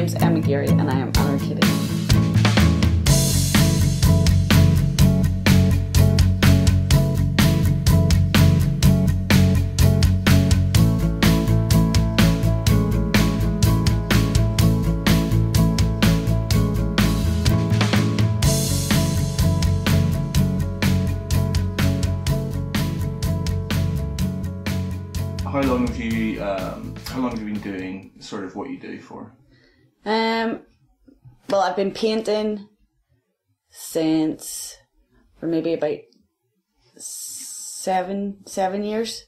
name's Emma Geary and I am Anarkitty. How long have you been doing sort of what you do for? Well, I've been painting since, for maybe about seven years.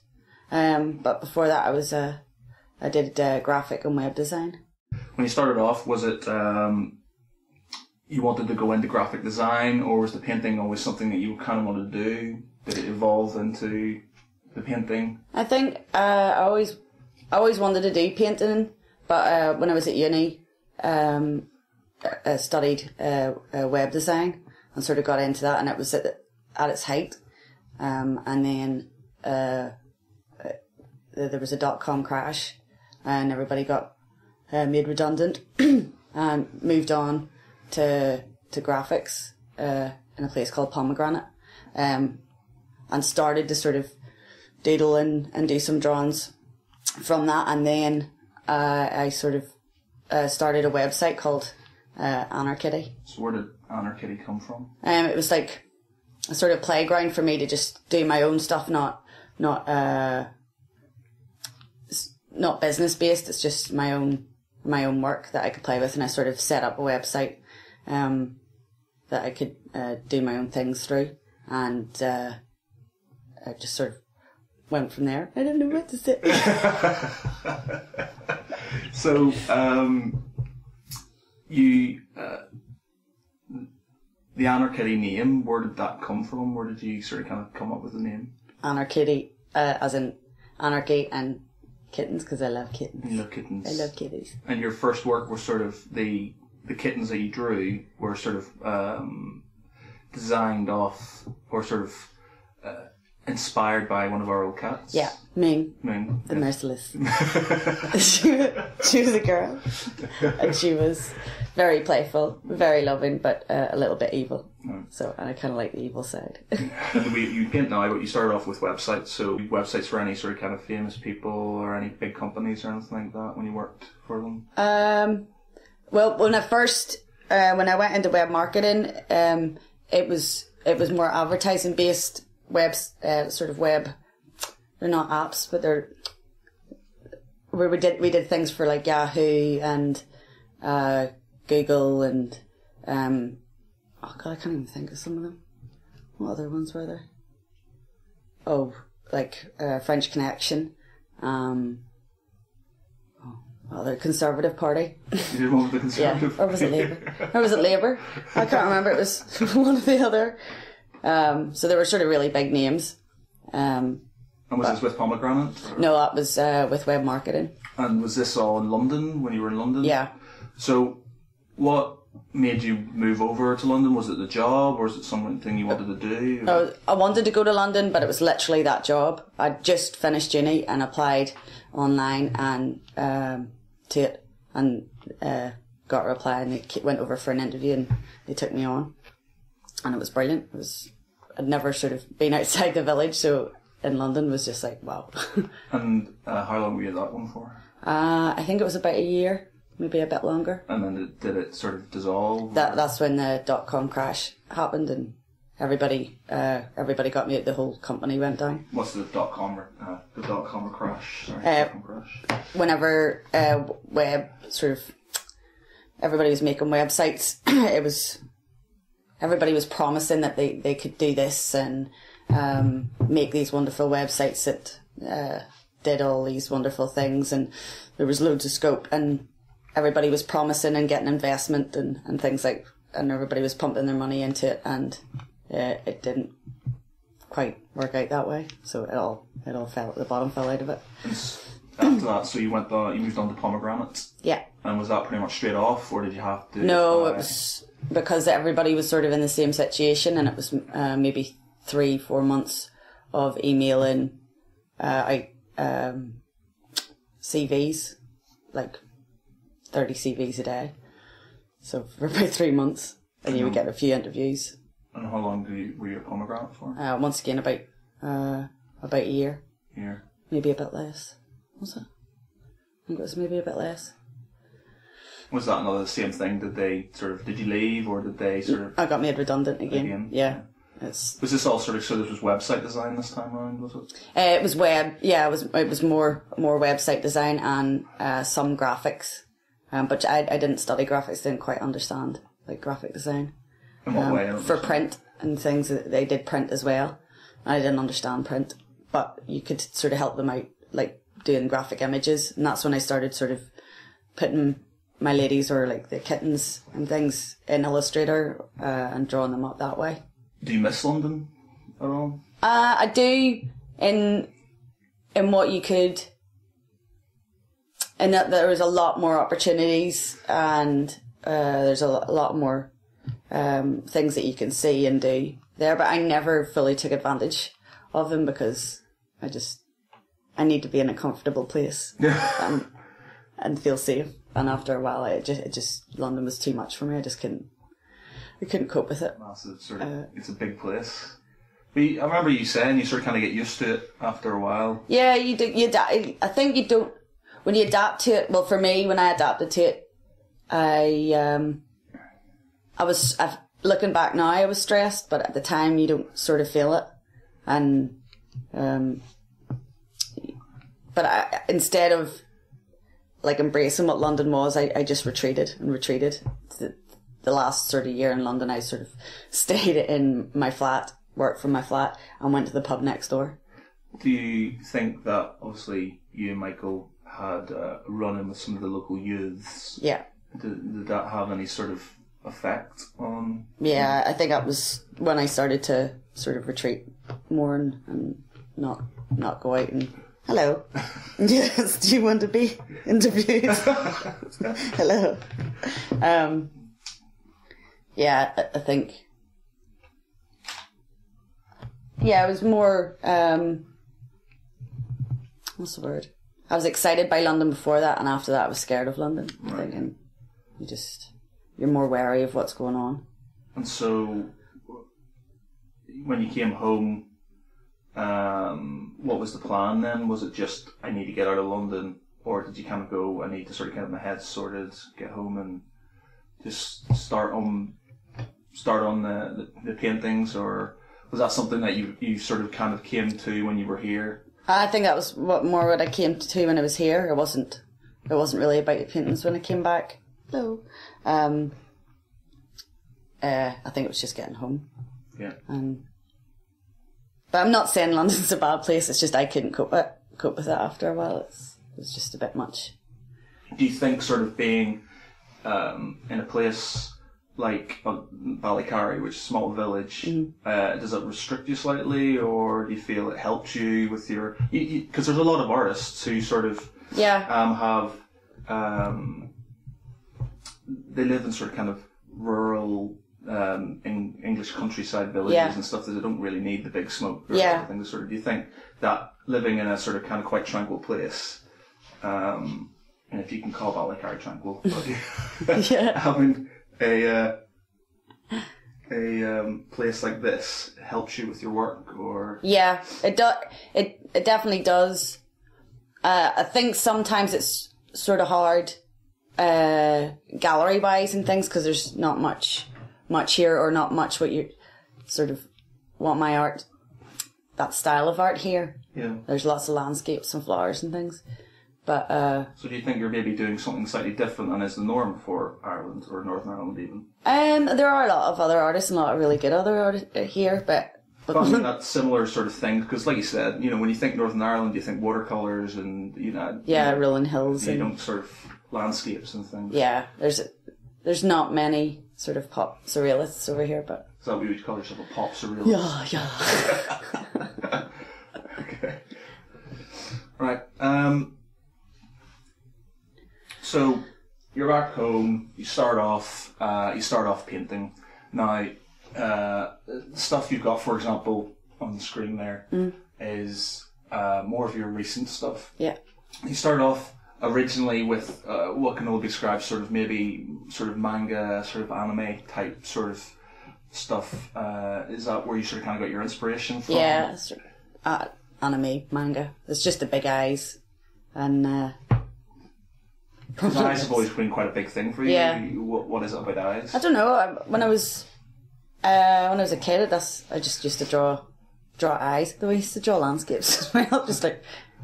But before that, I did graphic and web design. When you started off, was it you wanted to go into graphic design, or was the painting always something that you kind of wanted to do? Did it evolve into the painting? I think I always wanted to do painting, but when I was at uni, I studied web design and sort of got into that, and it was at its height. And then there was a .com crash, and everybody got made redundant and moved on to graphics in a place called Pomegranate, and started to sort of doodle and do some drawings from that. And then I sort of started a website called Anarkitty. So where did Anarkitty come from? It was like a sort of playground for me to just do my own stuff, not business based. It's just my own work that I could play with, and I sort of set up a website that I could do my own things through, and I just sort of went from there. I don't know what to say. So, the Anarkitty name, where did that come from? Where did you sort of kind of come up with the name? Anarkitty, as in anarchy and kittens, because I love kittens. You love kittens. I love kitties. And your first work was sort of the kittens that you drew were sort of designed off, or sort of inspired by one of our old cats. Yeah, Moon. Moon. The Merciless. she was a girl, and she was very playful, very loving, but a little bit evil. Oh. So, and I kind of like the evil side. And you paint now, but you started off with websites. So websites for any sort of kind of famous people or any big companies or anything like that when you worked for them? Well, when I first when I went into web marketing, it was more advertising based sort of web. They're not apps, but they're where we did things for like Yahoo and Google and oh god, I can't even think of some of them. What other ones were there? Oh, like French Connection. The Conservative Party. You did one with the Conservative Party? Or was it Labour? Or was it Labour? I can't remember. It was one or the other. So they were sort of really big names. And was this with Pomegranate? Or? No, that was with web marketing. And was this all in London, when you were in London? Yeah. So what made you move over to London? Was it the job, or was it something you wanted to do? Oh, I wanted to go to London, but it was literally that job. I'd just finished uni and applied online and to it, and got a reply, and they went over for an interview and they took me on, and it was brilliant. I'd never sort of been outside the village, so in London was just like wow. And how long were you at that one for? I think it was about a year, maybe a bit longer. And then did it sort of dissolve? That's when the .com crash happened, and everybody got me out. The whole company went down. What's the .com crash? Sorry, .com crash. Whenever web sort of everybody was making websites, everybody was promising that they could do this and make these wonderful websites that did all these wonderful things, and there was loads of scope, and everybody was promising and getting investment and things like, and everybody was pumping their money into it, and it didn't quite work out that way. So it all fell, the bottom fell out of it. And after that, so you moved on to Pomegranate. Yeah. And was that pretty much straight off, or did you have to? No, it was because everybody was sort of in the same situation, and it was maybe 3-4 months of emailing CVs, like 30 CVs a day. So for about 3 months, and you would get a few interviews. And how long were you at Pomegranate for? Once again, about a year. Year. Maybe a bit less. Was it? I think it was maybe a bit less. Was that another same thing? Did you leave, or did they sort of... I got made redundant again. Yeah. Was this all sort of, so this was website design this time around, was it? It was web, yeah, it was more website design and some graphics. But I didn't study graphics, didn't quite understand like graphic design. In what way? For print and things, they did print as well. I didn't understand print, but you could sort of help them out, like doing graphic images, and that's when I started sort of putting my ladies or like the kittens and things in Illustrator and drawing them up that way. Do you miss London at all? I do in what you could, in that there was a lot more opportunities and there's a lot more things that you can see and do there, but I never fully took advantage of them because I need to be in a comfortable place and feel safe. And after a while, London was too much for me. I couldn't cope with it. It's a big place. But I remember you saying you sort of kind of get used to it after a while. Yeah, you do. I think you don't, when you adapt to it. Well, for me, when I adapted to it, looking back now, I was stressed, but at the time you don't sort of feel it. And, but instead of like embracing what London was, I just retreated. The last sort of year in London, I sort of stayed in my flat, worked from my flat, and went to the pub next door. Do you think that, obviously, you and Michael had a run-in with some of the local youths? Yeah. Did that have any sort of effect on... Yeah, I think that was when I started to sort of retreat more and not go out and... Hello. Yes, do you want to be interviewed? Hello. Yeah, I think... Yeah, it was more... what's the word? I was excited by London before that, and after that I was scared of London. Right. Thinking, you're more wary of what's going on. And so, when you came home, what was the plan then? Was it just, I need to get out of London? Or did you kind of go, I need to sort of get my head sorted, get home and just start on the paintings? Or was that something that you sort of kind of came to when you were here? I think that was what I came to when I was here. It wasn't really about the paintings when I came back. Hello. I think it was just getting home. Yeah. But I'm not saying London's a bad place. It's just I couldn't cope with it after a while. It was just a bit much. Do you think sort of being in a place like Ballycarry, which is a small village, does it restrict you slightly, or do you feel it helps you with your... Because there's a lot of artists who sort of have... they live in sort of kind of rural English countryside villages and stuff that they don't really need the big smoke or everything. Sort of, do you think that living in a sort of kind of quite tranquil place, and if you can call Ballycarry tranquil, but having a place like this helps you with your work, or... Yeah, it definitely does. I think sometimes it's sort of hard gallery wise and things, because there's not much here, or not much what you sort of want my art, that style of art here. Yeah. There's lots of landscapes and flowers and things. But so do you think you're maybe doing something slightly different than is the norm for Ireland, or Northern Ireland even? There are a lot of other artists and a lot of really good other artists here, but I mean, that similar sort of thing, because like you said, when you think Northern Ireland, you think watercolours and rolling hills, you don't sort of landscapes and things. Yeah, there's not many sort of pop surrealists over here, but... Is that what you would call yourself, a pop surrealist? Yeah. Okay. Right. So you're back home. You start off painting. Now, the stuff you've got, for example, on the screen there is more of your recent stuff. Yeah. You started off originally with what can only be described sort of maybe sort of manga, sort of anime type sort of stuff. Is that where you sort of kind of got your inspiration from? Yeah, anime, manga. It's just the big eyes. And eyes have always been quite a big thing for you. Yeah. What is it about eyes? I don't know. When I was a kid, I just used to draw eyes. Though I used to draw landscapes as well, just like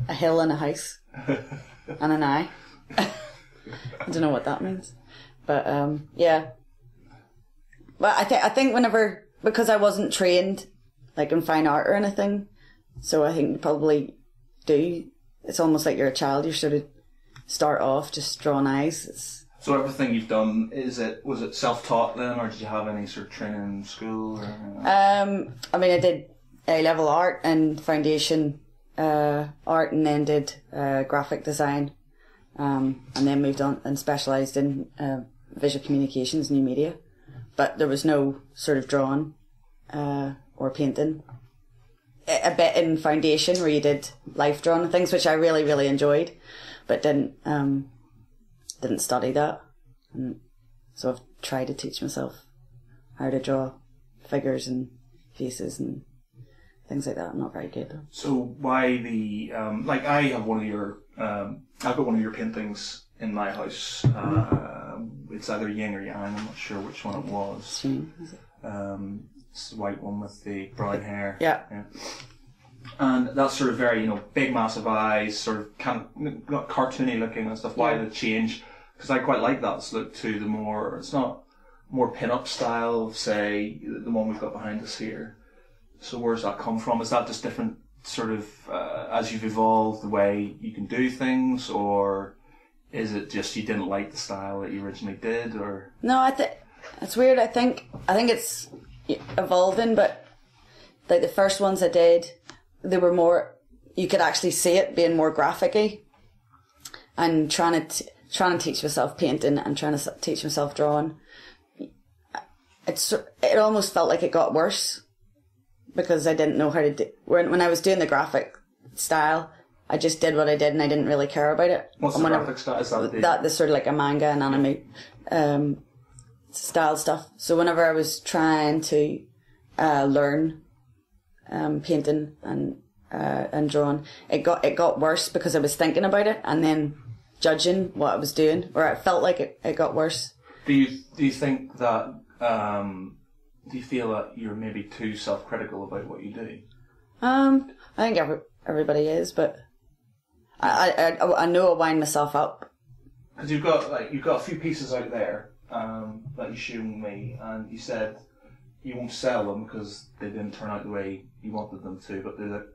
a hill and a house and an eye. I don't know what that means, but yeah. But I think whenever, because I wasn't trained like in fine art or anything, so I think you probably do. It's almost like you're a child. You sort of start off just drawing eyes. So everything you've done, was it self-taught then, or did you have any sort of training in school? Or? I mean, I did A-level art and foundation art, and then did graphic design, and then moved on and specialised in visual communications, new media. But there was no sort of drawing or painting. A bit in foundation where you did life drawing and things, which I really, really enjoyed, but didn't study that. And so I've tried to teach myself how to draw figures and faces and things like that. I'm not very good though. So why the like I have one of your I've got one of your paintings in my house. It's either yin or yang. I'm not sure which one it was. Is it? It's the white one with the brown hair. Yeah. And that's sort of very, big, massive eyes, sort of kind of not cartoony looking and stuff. Why the change? Because I quite like that look to the more, it's not more pin-up style of, say, the one we've got behind us here. So where's that come from? Is that just different sort of, as you've evolved, the way you can do things? Or is it just you didn't like the style that you originally did? Or No, I think it's weird. I think it's evolving, but like the first ones I did, they were more, you could actually see it being more graphic-y, and trying to teach myself painting and trying to teach myself drawing. It almost felt like it got worse because I didn't know how to do. When I was doing the graphic style, I just did what I did and I didn't really care about it. What's the graphic style? Is that sort of like a manga and anime style stuff. So whenever I was trying to learn painting and drawing, it got worse because I was thinking about it and then judging what I was doing, or it felt like it got worse. Do you think that do you feel that you're maybe too self-critical about what you do? I think everybody is, but I know I wind myself up. Because you've got a few pieces out there that you showed me, and you said you won't sell them because they didn't turn out the way you wanted them to, but they look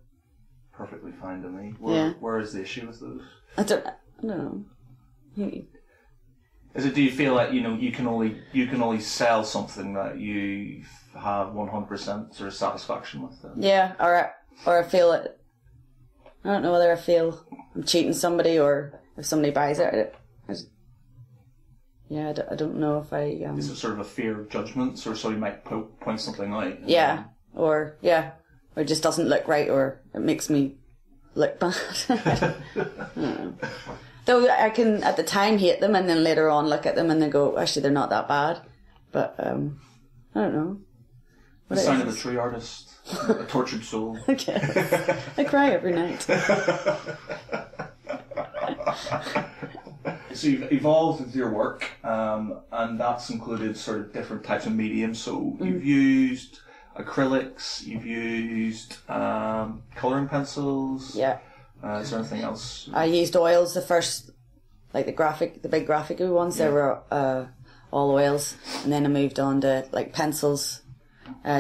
perfectly fine to me. Where is the issue with those? I don't know. Is it? Do you feel like you can only sell something that you have 100% sort of satisfaction with? Then? Yeah, or I feel it. I don't know whether I feel I'm cheating somebody or if somebody buys it. I don't know if I. Is it sort of a fear of judgments, or somebody might point something out? Or it just doesn't look right, or it makes me look bad. I don't know. Though I can at the time hate them and then later on look at them and then go, actually they're not that bad. But I don't know. The sign of a true artist, a tortured soul. Okay. I cry every night. So you've evolved with your work, and that's included sort of different types of mediums. So you've used acrylics, you've used colouring pencils. Yeah. Is there anything else? I used oils the first, like the big graphic ones. They were all oils, and then I moved on to like pencils,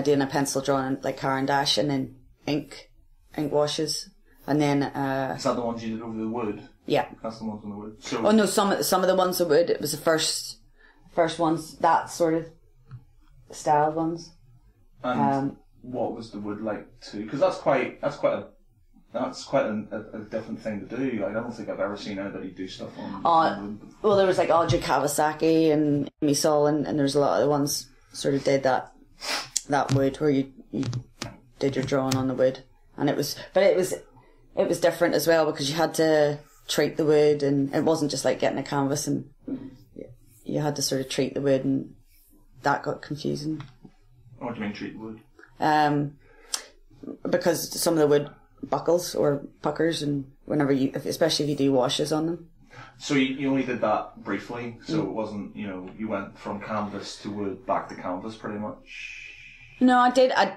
doing a pencil drawing like Caran d'Ache, and then ink washes, and then. Is that the ones you did over the wood? Yeah. That's the ones on the wood. So. Oh no, some of the ones on wood. It was the first ones, that sort of styled ones. And what was the wood like too? Because that's quite a different thing to do. Like, I don't think I've ever seen anybody do stuff on wood before. Well, there was like Audrey Kawasaki and Misol, and there's a lot of the ones sort of did that wood where you did your drawing on the wood, and it was different as well because you had to treat the wood, and it wasn't just like getting a canvas and you had to sort of treat the wood, and that got confusing. What do you mean treat the wood? Because some of the wood buckles or puckers, and especially if you do washes on them. So you only did that briefly, so it wasn't, you went from canvas to wood back to canvas pretty much? No, I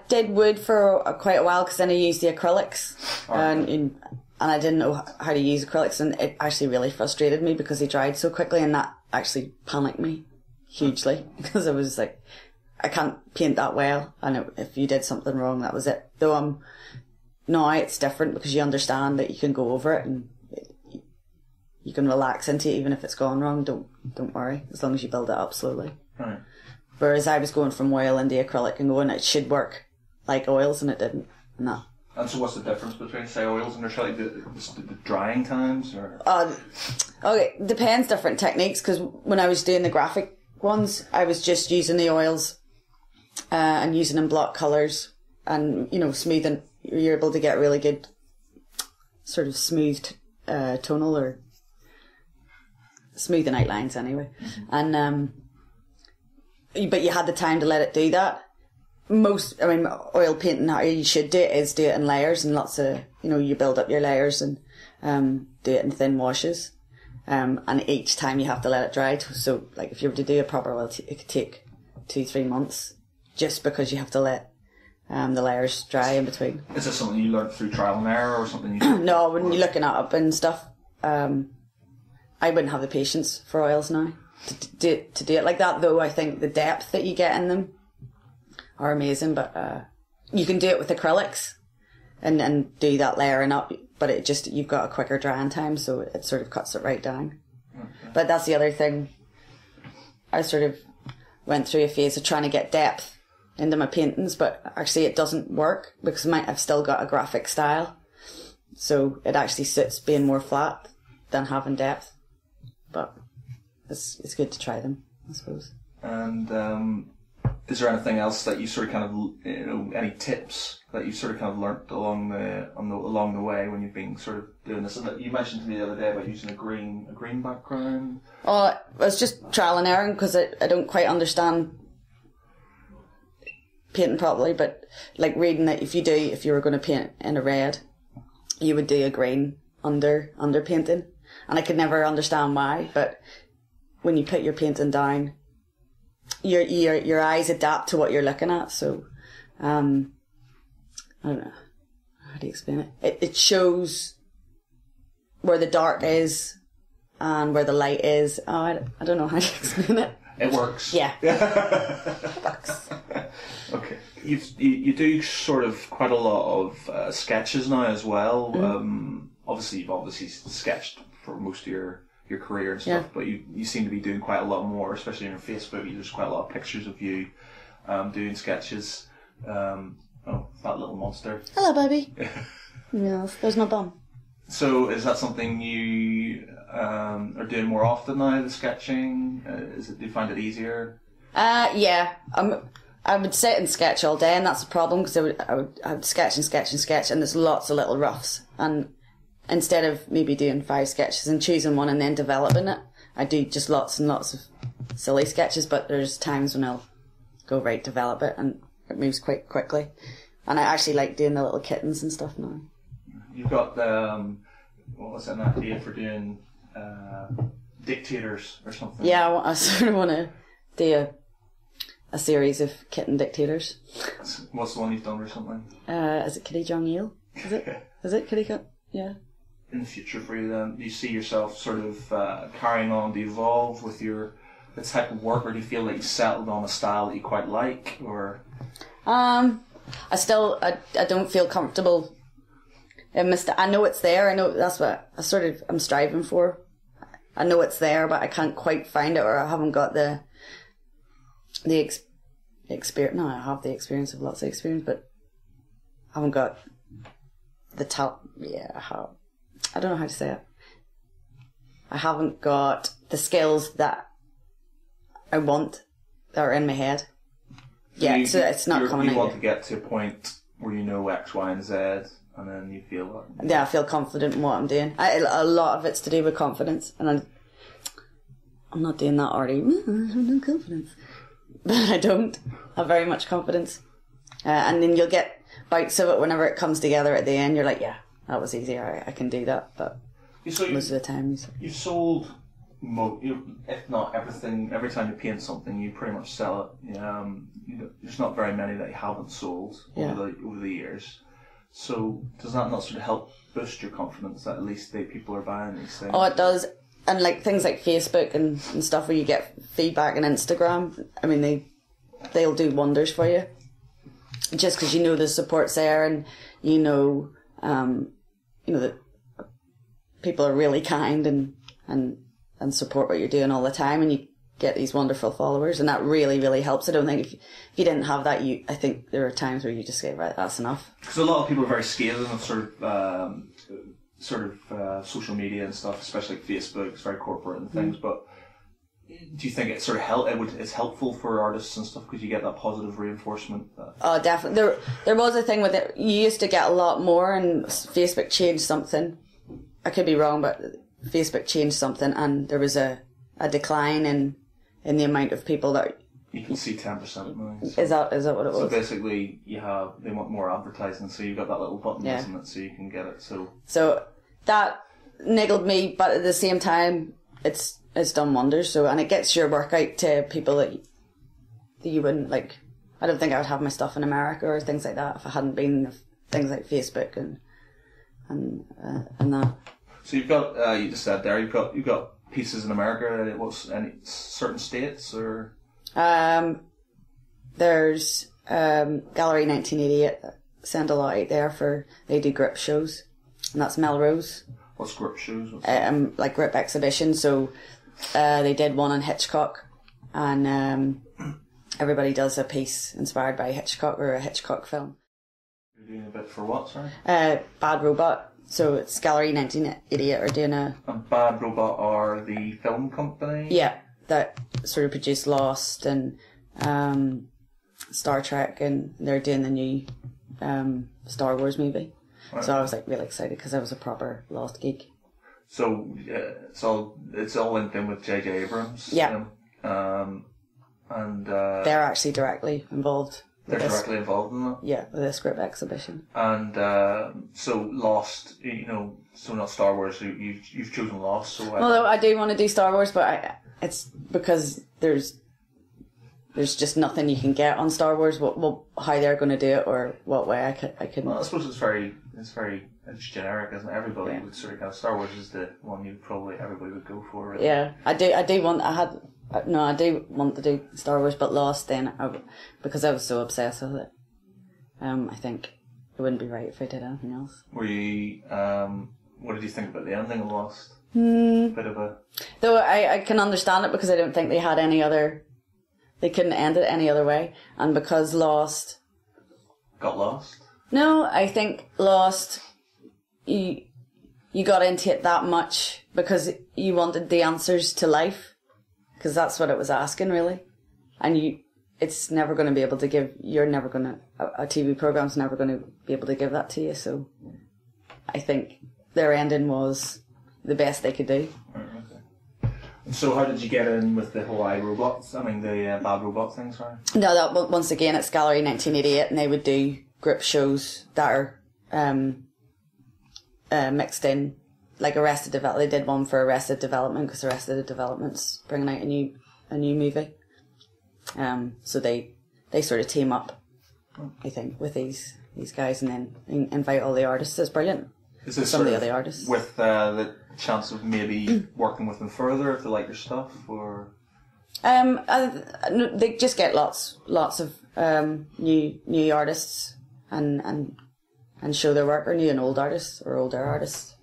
did wood for quite a while, because then I used the acrylics, and I didn't know how to use acrylics, and it actually really frustrated me because they dried so quickly, and that actually panicked me hugely, because I was like, I can't paint that well, and if you did something wrong, that was it. Though now it's different, because you understand that you can go over it and you can relax into it, even if it's gone wrong. Don't worry, as long as you build it up slowly. Right. Whereas I was going from oil into acrylic and going, it should work like oils, and it didn't. No. And so what's the difference between, say, oils and acrylic? The drying times? Or? Okay, depends, different techniques, because when I was doing the graphic ones, I was just using the oils and using in block colours, and, smoothing. You're able to get really good sort of smoothed tonal, or smoothing outlines anyway. And but you had the time to let it do that. Oil painting, how you should do it is do it in layers, and lots of, you build up your layers and do it in thin washes. And each time you have to let it dry. So, like, if you were to do a proper oil, it could take 2-3 months, just because you have to let the layers dry in between. Is this something you learned through trial and error, or something you No, when you're looking it up and stuff, I wouldn't have the patience for oils now to do it like that, though I think the depth that you get in them are amazing. But you can do it with acrylics and do that layering up, but you've got a quicker drying time, so it sort of cuts it right down. Okay. But that's the other thing. I sort of went through a phase of trying to get depth into my paintings, but actually it doesn't work, because I've still got a graphic style, so it actually suits being more flat than having depth. But it's good to try them, I suppose. And is there anything else that you sort of kind of, any tips that you sort of kind of learnt along the way when you've been sort of doing this? And you mentioned to me the other day about using a green background. Oh, it was just trial and error, because I don't quite understand painting properly. But like reading that if you were going to paint in a red, you would do a green under painting, and I could never understand why. But when you put your painting down, your eyes adapt to what you're looking at. So I don't know how do you explain it. It shows where the dark is and where the light is. I don't know how to explain it. It works. Yeah. It works. Okay. You do sort of quite a lot of sketches now as well. Obviously, you've sketched for most of your career and stuff, but you seem to be doing quite a lot more, especially on your Facebook. There's quite a lot of pictures of you doing sketches. That little monster. Hello, baby. Yes, there's my bum. So is that something you are doing more often now, the sketching? Do you find it easier? Yeah. I would sit and sketch all day, and that's the problem, because I would sketch and sketch and sketch, and there's lots of little roughs. And instead of maybe doing 5 sketches and choosing one and then developing it, I do just lots and lots of silly sketches. But there's times when I'll go right, develop it, and it moves quite quickly. And I actually like doing the little kittens and stuff now. You've got what was an idea for doing dictators or something? Yeah, I sort of want to do a series of kitten dictators. What's the one you've done recently? Is it Kitty Jong-il? Is it? Is it Kitty? Yeah. In the future for you then, do you see yourself sort of carrying on to evolve with the type of work, or do you feel like you settled on a style that you quite like, or? I don't feel comfortable in my I know it's there. I know that's what I'm striving for. I know it's there, but I can't quite find it, or I haven't got the experience. No, I have the experience of lots of experience, but I haven't got the talent. Yeah, I don't know how to say it. I haven't got the skills that I want that are in my head. So it's not coming out. You want to get to a point where you know X, Y, and Z, and then you feel that. Yeah, I feel confident in what I'm doing. A lot of it's to do with confidence, and I'm not doing that already. I have no confidence. But I don't have very much confidence. And then you'll get bites of it whenever it comes together at the end. You're like, yeah, that was easy. I can do that. But most of the time... You've sold, if not everything, every time you paint something, you pretty much sell it. There's not very many that you haven't sold over the years. So does that not sort of help boost your confidence that at least people are buying these things? Oh, it does. And like things like Facebook and stuff where you get feedback and Instagram, I mean, they'll do wonders for you. Just because you know the support's there, and you know that people are really kind and support what you're doing all the time, and you get these wonderful followers, and that really, really helps. I don't think if you didn't have that, I think there are times where you just say, right, that's enough. Because a lot of people are very scathing of social media and stuff, especially like Facebook. It's very corporate and things. But do you think it's sort of it's helpful for artists and stuff because you get that positive reinforcement? Oh, definitely. There was a thing with it. You used to get a lot more, and Facebook changed something. I could be wrong, but Facebook changed something, and there was a decline in the amount of people that... You can see 10% now. So. Is that what it was? So basically, they want more advertising, so you've got that little button, isn't it, so you can get it. So that niggled me, but at the same time, it's done wonders. So, and it gets your work out to people that you wouldn't like. I don't think I would have my stuff in America or things like that if it hadn't been things like Facebook and that. So you've got you just said there you've got pieces in America. What's any certain states or? There's Gallery 1988 send a lot out there they do grip shows, and that's Melrose. What's grip shows? Like grip exhibitions. So they did one on Hitchcock, and everybody does a piece inspired by Hitchcock or a Hitchcock film. You're doing a bit for what, sorry? Bad Robot. So it's Gallery 1988 are doing a... And Bad Robot are the film company? Yeah, that sort of produced Lost and Star Trek, and they're doing the new Star Wars movie. Right. So I was like really excited because I was a proper Lost geek. So it's all linked in with J.J. Abrams? Yeah. And they're actually directly involved. They're directly involved in that? Yeah, with this grip exhibition. And so Lost, so not Star Wars, so you've chosen Lost. So although I do want to do Star Wars, but it's because there's just nothing you can get on Star Wars. How they're going to do it or what way I can. Well, I suppose it's generic, isn't it? Everybody would sort of kind of Star Wars is the one everybody would go for. Really. Yeah, I do want to do Star Wars, but Lost then because I was so obsessed with it. I think it wouldn't be right if I did anything else. Were you? What did you think about the ending of Lost? Bit of a. Though I can understand it because I don't think they had any other. They couldn't end it any other way, and because Lost got lost. No, I think Lost. You got into it that much because you wanted the answers to life. Because that's what it was asking, really. And it's never going to be able to give, a TV program's never going to be able to give that to you. So I think their ending was the best they could do. Okay. So how did you get in with the whole the Bad Robot thing, sorry? No, once again, it's Gallery 1988, and they would do grip shows that are mixed in. Like Arrested Development, they did one for Arrested Development because Arrested Development's bringing out a new movie. So they sort of team up, I think, with these guys and then invite all the artists. It's brilliant. Is this some of the other artists with the chance of maybe working with them further if they like your stuff, or? They just get lots of new artists and show their work, or new and old artists or older artists.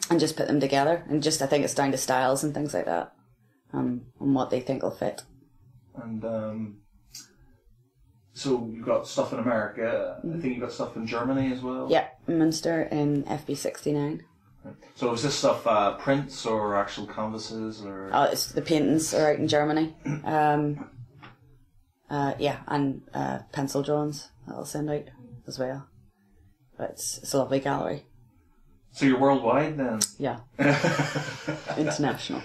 And just put them together, and I think it's down to styles and things like that, and what they think will fit. And so you've got stuff in America. I think you've got stuff in Germany as well. Yeah, Münster in FB69. So is this stuff prints or actual canvases or? Oh, it's the paintings are out in Germany. And pencil drawings that I'll send out as well. But it's a lovely gallery. So you're worldwide then? Yeah. International.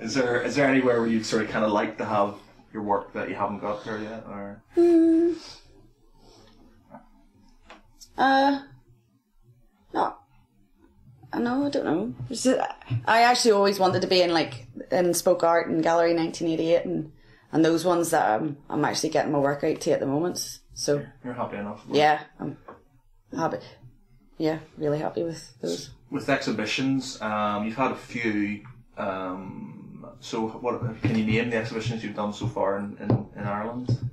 Is there anywhere where you'd sort of kind of like to have your work that you haven't got there yet, or? No, I don't know. I actually always wanted to be in Spoke Art and Gallery 1988 and those ones that I'm actually getting my work out to at the moment. So you're happy enough. Yeah, I'm happy. Yeah, really happy with those. With exhibitions, you've had a few. So what can you name the exhibitions you've done so far in Ireland?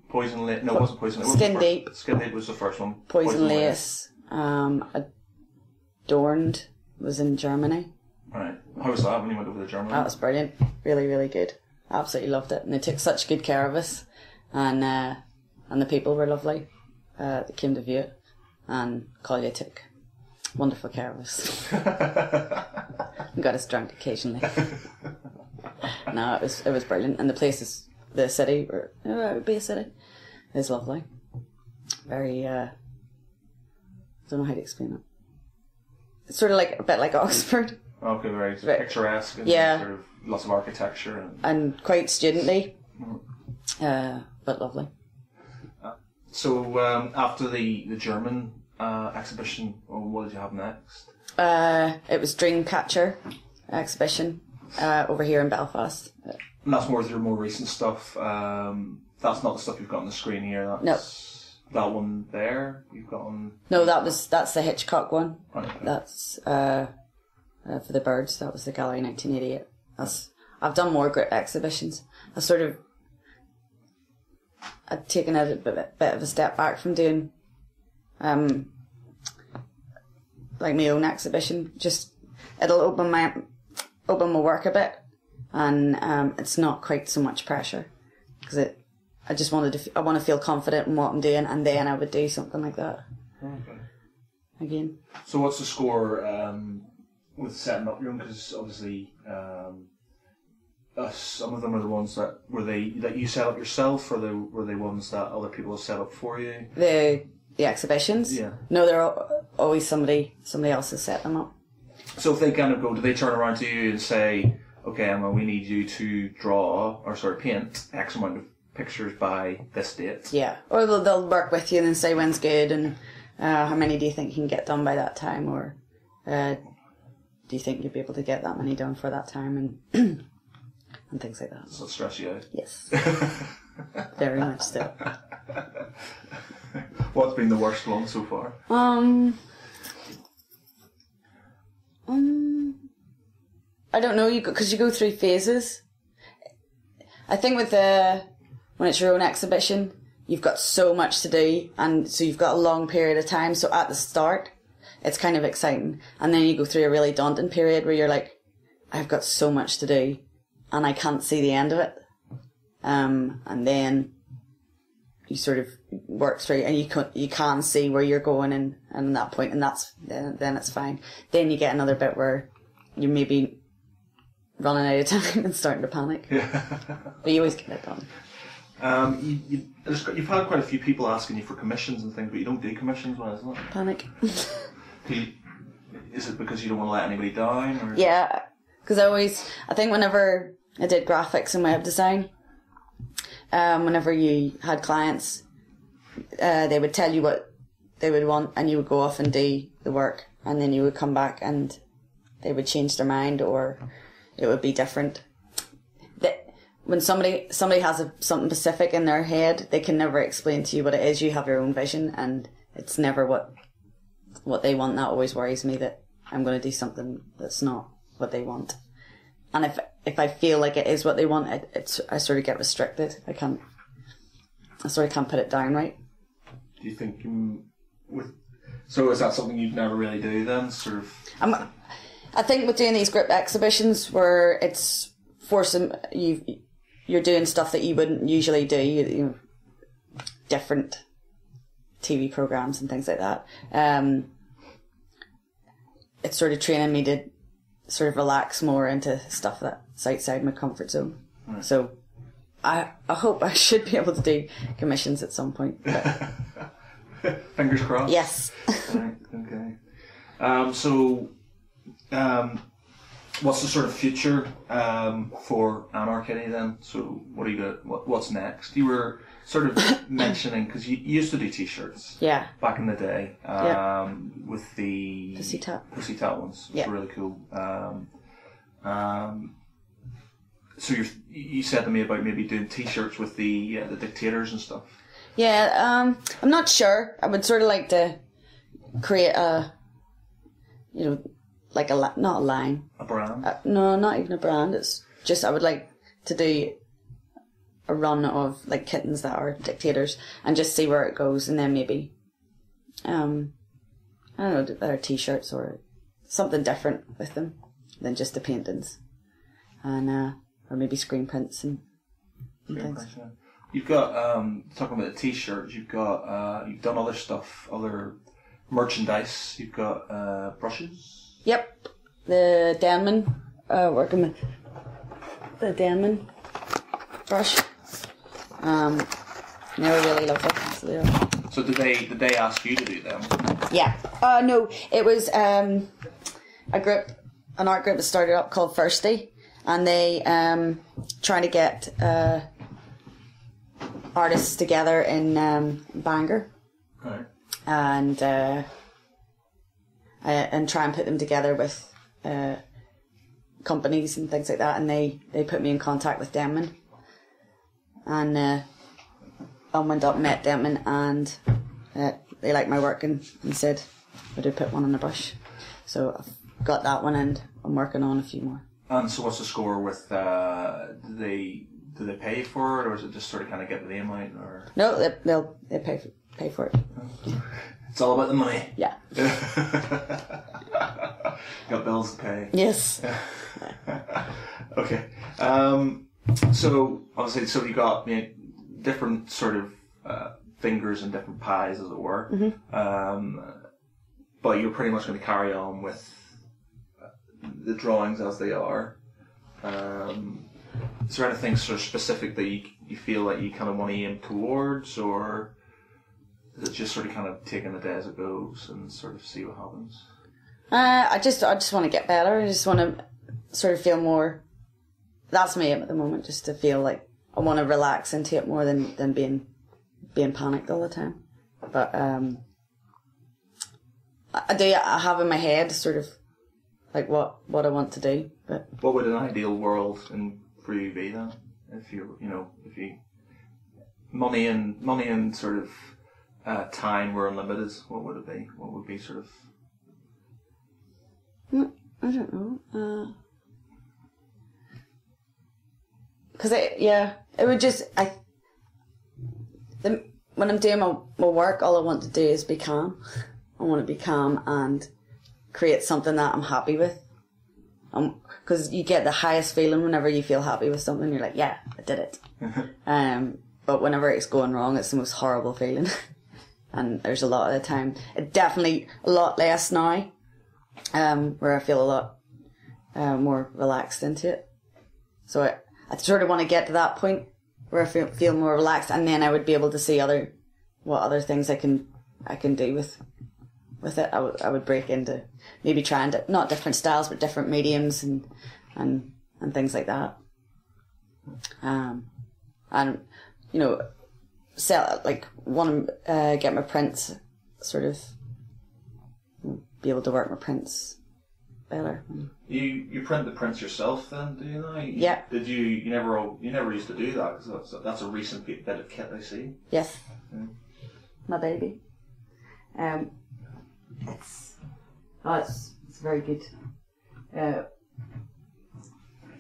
Poison Lace. No, it wasn't Poison Lace. Skin Deep. Skin Deep was the first one. Poison Lace. Adorned was in Germany. Right. How was that when you went over to Germany? That was brilliant. Really, really good. Absolutely loved it. And they took such good care of us. And the people were lovely. They came to view it. And Collier took wonderful care of us. And got us drunk occasionally. No, it was brilliant. And the place the city, or it would be a city, is lovely. Very, I don't know how to explain it. It's sort of a bit like Oxford. Okay, very picturesque and sort of lots of architecture. And quite student-y, but lovely. So after the German exhibition, what did you have next? It was Dreamcatcher exhibition over here in Belfast. And that's more of your more recent stuff. That's not the stuff you've got on the screen here. That's that one there you've got on. No, that's the Hitchcock one. Right, okay. That's for the birds. That was the Gallery 1988. I've done more group exhibitions. I'd taken a bit of a step back from doing my own exhibition. Just it'll open my work a bit, and it's not quite so much pressure because I just want to feel confident in what I'm doing, and then I would do something like that. Okay. Again. So what's the score with setting up your own? Because obviously. Some of them are the ones that you set up yourself, or were they ones that other people have set up for you? The exhibitions? Yeah. No, they're always somebody else has set them up. So if they kind of do they turn around to you and say, okay, Emma, we need you to draw or sort of paint X amount of pictures by this date? Yeah. Or they'll work with you and then say when's good and how many do you think you can get done by that time, or do you think you'll be able to get that many done for that time, and and things like that. Does that stress you out? Yes. Very much so. What's been the worst one so far? I don't know, because you go through phases. I think when it's your own exhibition, you've got so much to do, and so you've got a long period of time. So at the start, it's kind of exciting, and then you go through a really daunting period where you're like, I've got so much to do, and I can't see the end of it. And then you sort of work through, and you can see where you're going, and at that point, and then it's fine. Then you get another bit where you're maybe running out of time and starting to panic. Yeah. But you always get it done. You've had quite a few people asking you for commissions and things, but you don't do commissions, why is that? Panic. Is it because you don't want to let anybody down? Or? Yeah, because I think whenever I did graphics and web design, whenever you had clients, they would tell you what they would want, and you would go off and do the work, and then you would come back and they would change their mind, or it would be different. When somebody has something specific in their head, they can never explain to you what it is. You have your own vision, and it's never what they want. That always worries me, that I'm going to do something that's not what they want. And if I feel like it is what they want, I sort of get restricted. I sort of can't put it down right. Do you think so is that something you'd never really do then? Sort of. I think with doing these group exhibitions where it's forcing you're doing stuff that you wouldn't usually do, you know, different TV programs and things like that. It's sort of training me to sort of relax more into stuff that's outside my comfort zone. Right. So I hope I should be able to do commissions at some point. But... Fingers crossed. Yes. Right, okay. What's the sort of future for Anarkitty then? So what do you got? What's next? You were sort of mentioning, because you used to do T-shirts. Yeah. Back in the day. With the Pussytat ones. Which were really cool. So you said to me about maybe doing T-shirts with the dictators and stuff. Yeah, I'm not sure. I would sort of like to create like not a line. A brand? No, not even a brand. It's just I would like to do a run of like kittens that are dictators and just see where it goes, and then maybe, I don't know, better T-shirts or something different with them than just the paintings, and or maybe screen prints and things. Yeah. You've got talking about the T-shirts. You've done other stuff, other merchandise. You've got brushes. Yep, the Denman. Working with the Denman brush. Never really loved it. So did they ask you to do them? Yeah. No, it was an art group that started up called Thirsty, and they trying to get artists together in Bangor, right, and try and put them together with companies and things like that, and they put me in contact with Denman, and I went up and met Denman, and they liked my work and said would I put one on the brush. So I've got that one, and I'm working on a few more. And so what's the score with do they pay for it, or is it just sort of kind of get the name out? Or no, they pay for it. It's all about the money. Yeah. Got bills to pay. Yes. Okay. So obviously, you got different sort of fingers and different pies, as it were. Mm-hmm. But you're pretty much going to carry on with the drawings as they are. Is there anything sort of specific that you feel like you kind of want to aim towards, or is it just sort of kind of taking the day as it goes and sort of see what happens? I just want to get better. I just want to sort of feel more. That's me at the moment, just to feel like I want to relax into it more than being panicked all the time. But I have in my head sort of like what I want to do. But what would an ideal world for you be then? If you money and sort of time were unlimited, what would it be? What would be sort of? I don't know. Because it would just when I'm doing my work, all I want to do is be calm. I want to be calm and create something that I'm happy with. Because you get the highest feeling whenever you feel happy with something. You're like, yeah, I did it. But whenever it's going wrong, it's the most horrible feeling. And there's a lot of the time, definitely a lot less now, where I feel a lot more relaxed into it. So I sort of want to get to that point where I feel more relaxed, and then I would be able to see what other things I can do with it. I would break into maybe trying to, not different styles, but different mediums and things like that. And sell, like, want to get my prints, sort of be able to work my prints better. You print the prints yourself then, do you know? Yeah. Did you never used to do that, because that's a recent bit of kit I see. Yes. Yeah. My baby. It's very good.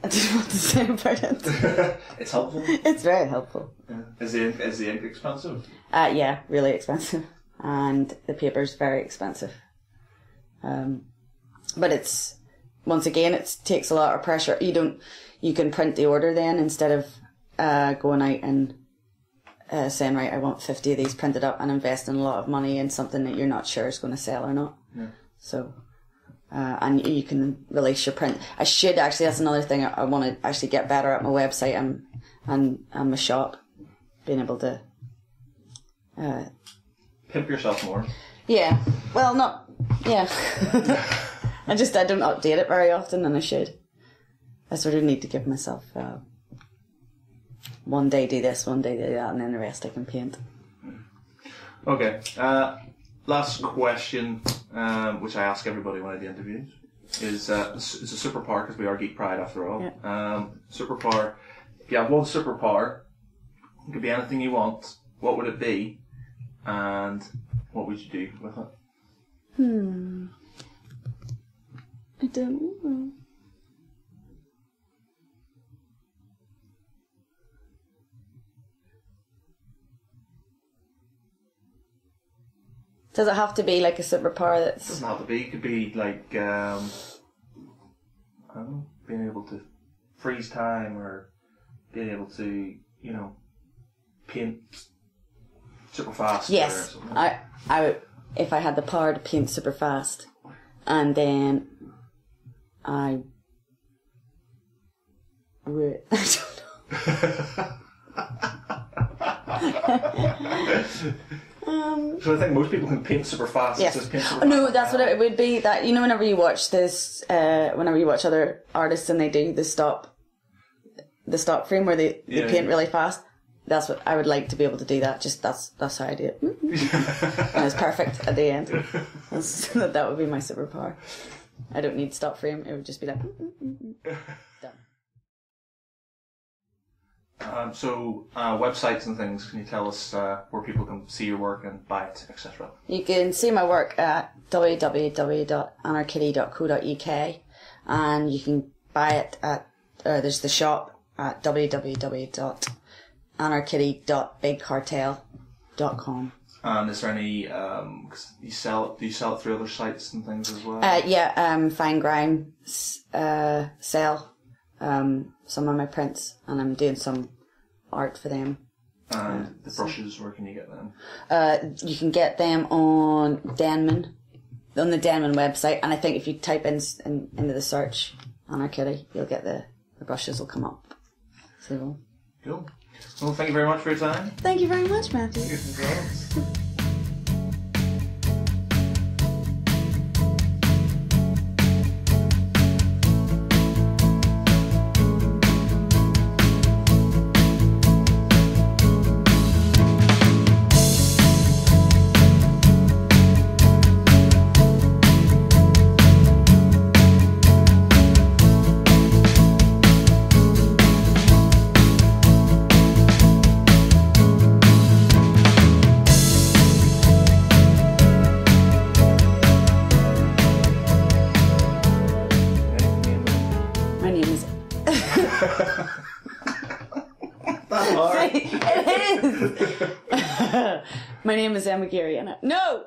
I don't know what to say about it. It's helpful. It's very helpful. Yeah. Is the ink expensive? Yeah, really expensive, and the paper's very expensive. But it's, once again, it takes a lot of pressure. You can print the order then, instead of going out and saying, right, I want 50 of these printed up, and investing a lot of money in something that you're not sure is going to sell or not. Yeah. So, and you can release your print. I should actually, that's another thing, I want to actually get better at my website and my shop, being able to pimp yourself more. Yeah, well, not, yeah. I don't update it very often, and I should. I sort of need to give myself one day do this, one day do that, and then the rest I can paint. Okay. Last question, which I ask everybody when I do interviews, is a superpower, because we are Geek Pride after all. Yeah. Superpower. If you have one superpower, it could be anything you want. What would it be, and what would you do with it? I don't know. Does it have to be like a superpower that's... It doesn't have to be. It could be like, I don't know, being able to freeze time, or being able to, paint super fast. Yes. Or something. I would, if I had the power to paint super fast, and then I would... I don't know. So I think most people can paint super fast. Yes. Just paint super No, fast. that's what it would be. That whenever you watch this, whenever you watch other artists and they do the stop frame where they paint really fast. That's what I would like to be able to do. That that's how I do it. And it's perfect at the end. That would be my superpower. I don't need stop frame. It would just be like done. So websites and things, can you tell us where people can see your work and buy it, etc.? You can see my work at www.anarkitty.co.uk, and you can buy it at, there's the shop at www.anarkitty.bigcartel.com. And is there any, do you sell it through other sites and things as well? Fine Grime sell some of my prints, and I'm doing some art for them. And the brushes, where can you get them? You can get them on Denman, on the Denman website, and I think if you type into the search Anarkitty, you'll get the brushes will come up. So cool. Well, thank you very much for your time. Thank you very much, Matthew. That's hard. It is. My name is Emma Geary, and no.